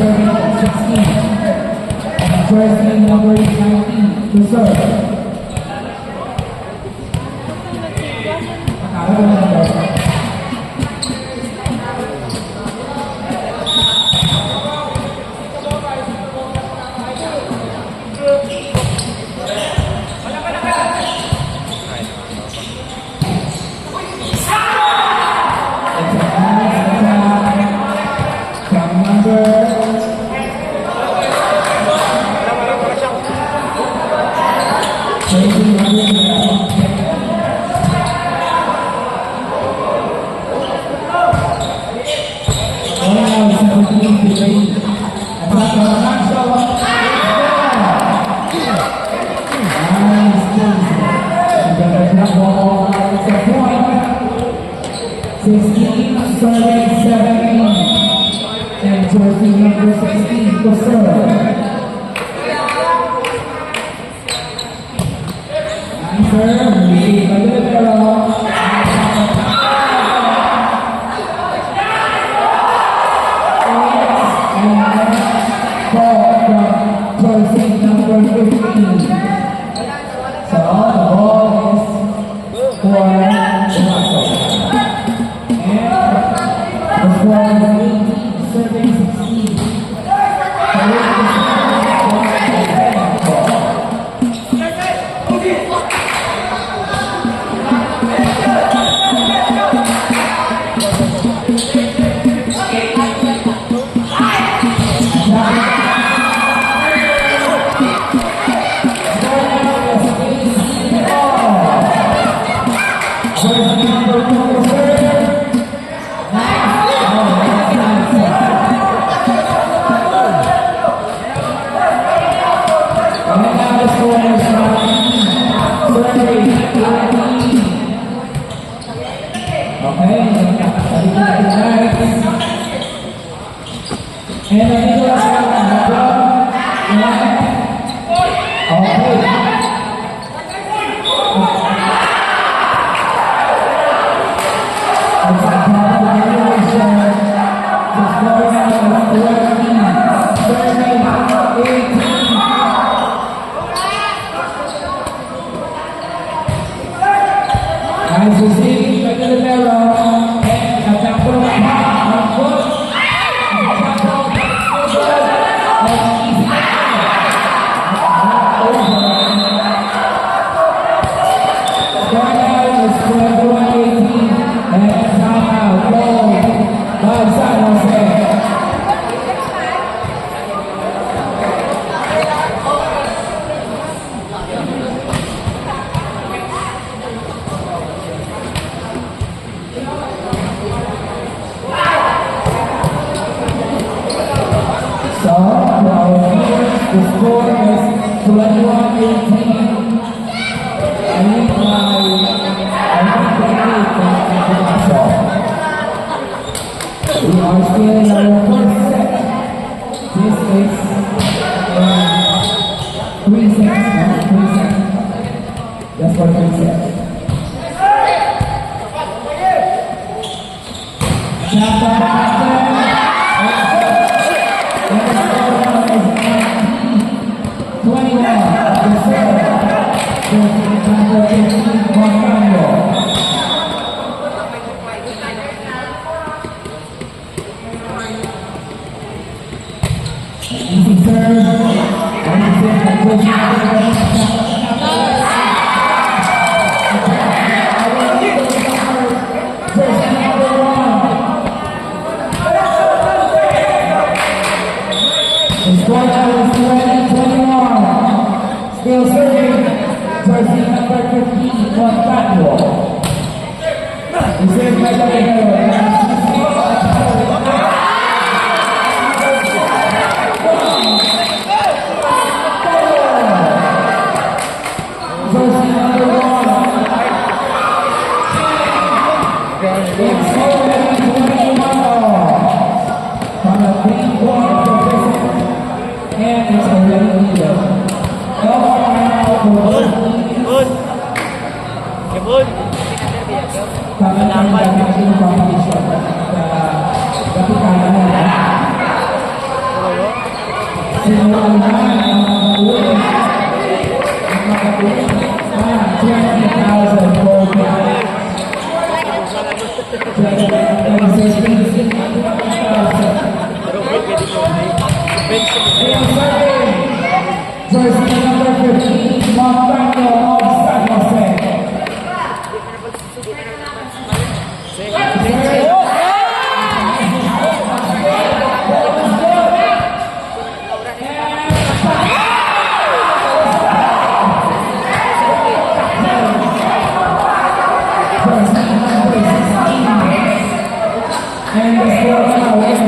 serving 16. And jersey number 19 to serve. And jersey number 16 to serve. Answer, receive by the libero. And ball from jersey number 15. So the ball is for Tomaso. And the score is 18, serving 16. As we see, back to the mirror, and a tackle on foot. The score is 21-18. We are still in our first set. This is 3 sets, not 3 sets. That's for 3 sets. Still serving jersey number 15, Montaño. Reserved by the libero. Jersey number 1. It's already 21 from the green corner position, and it's already leader. Kebun. Kami dapat natin competition. Tapi kaya mo sinulan na ang makatuloy. Ang makatuloy na 20,000 for that. 20,000. Jersey number 15, Montano of San Jose. And the score now is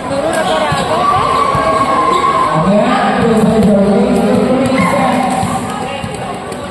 ドルラドラゴン。